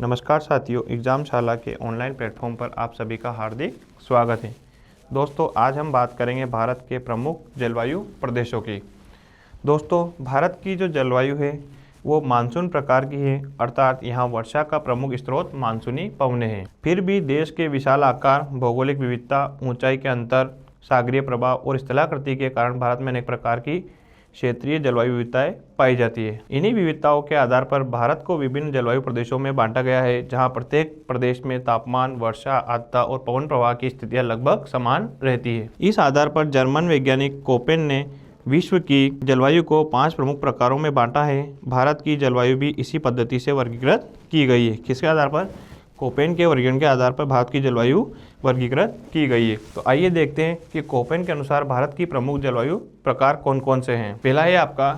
नमस्कार साथियों, एग्ज़ाम शाला के ऑनलाइन प्लेटफॉर्म पर आप सभी का हार्दिक स्वागत है। दोस्तों, आज हम बात करेंगे भारत के प्रमुख जलवायु प्रदेशों की। दोस्तों, भारत की जो जलवायु है वो मानसून प्रकार की है, अर्थात यहाँ वर्षा का प्रमुख स्रोत मानसूनी पवनें हैं। फिर भी देश के विशाल आकार, भौगोलिक विविधता, ऊंचाई के अंतर, सागरीय प्रभाव और स्थलाकृति के कारण भारत में अनेक प्रकार की क्षेत्रीय जलवायु विविधताएं पाई जाती है। इन्हीं विविधताओं के आधार पर भारत को विभिन्न जलवायु प्रदेशों में बांटा गया है, जहां प्रत्येक प्रदेश में तापमान, वर्षा, आर्द्रता और पवन प्रवाह की स्थितियां लगभग समान रहती है। इस आधार पर जर्मन वैज्ञानिक कोपेन ने विश्व की जलवायु को 5 प्रमुख प्रकारों में बांटा है। भारत की जलवायु भी इसी पद्धति से वर्गीकृत की गई है। किसके आधार पर? कोपेन के वर्गीकरण के आधार पर भारत की जलवायु वर्गीकृत की गई है। तो आइए देखते हैं कि कोपेन के अनुसार भारत की प्रमुख जलवायु प्रकार कौन कौन से हैं। पहला है आपका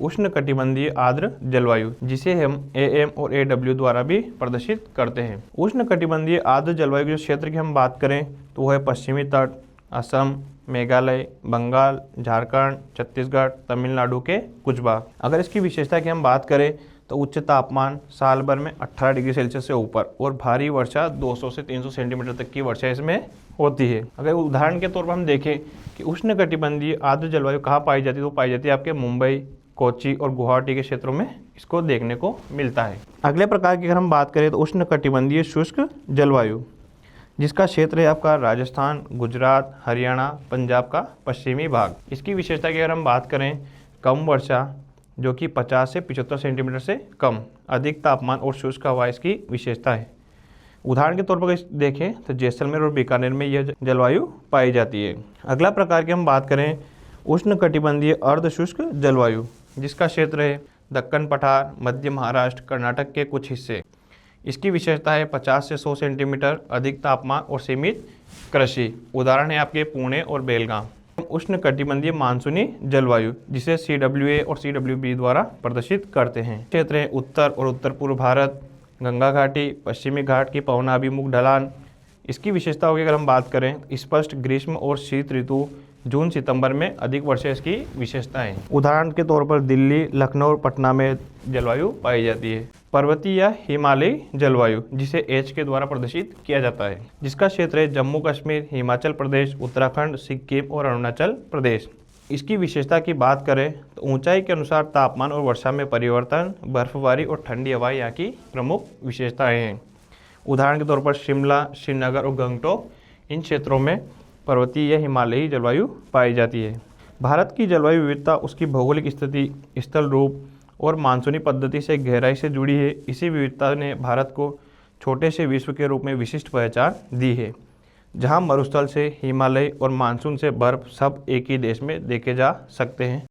उष्णकटिबंधीय आर्द्र जलवायु, जिसे हम AM और AW द्वारा भी प्रदर्शित करते हैं। उष्णकटिबंधीय आर्द्र जलवायु के क्षेत्र की हम बात करें तो वह है पश्चिमी तट, असम, मेघालय, बंगाल, झारखंड, छत्तीसगढ़, तमिलनाडु के कुछ भाग। अगर इसकी विशेषता की हम बात करें तो उच्च तापमान, साल भर में 18 डिग्री सेल्सियस से ऊपर और भारी वर्षा 200 से 300 सेंटीमीटर तक की वर्षा इसमें होती है। अगर उदाहरण के तौर पर हम देखें कि उष्णकटिबंधीय आर्द्र जलवायु कहाँ पाई जाती है, तो पाई जाती है आपके मुंबई, कोच्चि और गुवाहाटी के क्षेत्रों में इसको देखने को मिलता है। अगले प्रकार की अगर हम बात करें तो उष्णकटिबंधीय शुष्क जलवायु, जिसका क्षेत्र है आपका राजस्थान, गुजरात, हरियाणा, पंजाब का पश्चिमी भाग। इसकी विशेषता की अगर हम बात करें, कम वर्षा जो कि 50 से 75 सेंटीमीटर से कम, अधिक तापमान और शुष्क हवा इसकी विशेषता है। उदाहरण के तौर पर देखें तो जैसलमेर और बीकानेर में यह जलवायु पाई जाती है। अगला प्रकार की हम बात करें उष्णकटिबंधीय अर्ध शुष्क जलवायु, जिसका क्षेत्र है दक्कन पठार, मध्य महाराष्ट्र, कर्नाटक के कुछ हिस्से। इसकी विशेषता है 50 से 100 सेंटीमीटर, अधिक तापमान और सीमित कृषि। उदाहरण है आपके पुणे और बेलगाम। उष्णकटिबंधीय मानसूनी जलवायु, जिसे CWA और CWB द्वारा प्रदर्शित करते हैं। क्षेत्र है उत्तर और उत्तर पूर्व भारत, गंगा घाटी, पश्चिमी घाट की पवनाभिमुख ढलान। इसकी विशेषताओं की अगर हम बात करें, स्पष्ट ग्रीष्म और शीत ऋतु, जून सितंबर में अधिक वर्षा इसकी विशेषता है। उदाहरण के तौर पर दिल्ली, लखनऊ और पटना में जलवायु पाई जाती है। पर्वतीय या हिमालयी जलवायु, जिसे H के द्वारा प्रदर्शित किया जाता है, जिसका क्षेत्र है जम्मू कश्मीर, हिमाचल प्रदेश, उत्तराखंड, सिक्किम और अरुणाचल प्रदेश। इसकी विशेषता की बात करें तो ऊंचाई के अनुसार तापमान और वर्षा में परिवर्तन, बर्फबारी और ठंडी हवा यहाँ की प्रमुख विशेषताएं हैं। उदाहरण के तौर पर शिमला, श्रीनगर और गंगटोक, इन क्षेत्रों में पर्वतीय या हिमालयी जलवायु पाई जाती है। भारत की जलवायु विविधता उसकी भौगोलिक स्थिति, स्थल रूप और मानसूनी पद्धति से गहराई से जुड़ी है। इसी विविधता ने भारत को छोटे से विश्व के रूप में विशिष्ट पहचान दी है, जहां मरुस्थल से हिमालय और मानसून से बर्फ सब एक ही देश में देखे जा सकते हैं।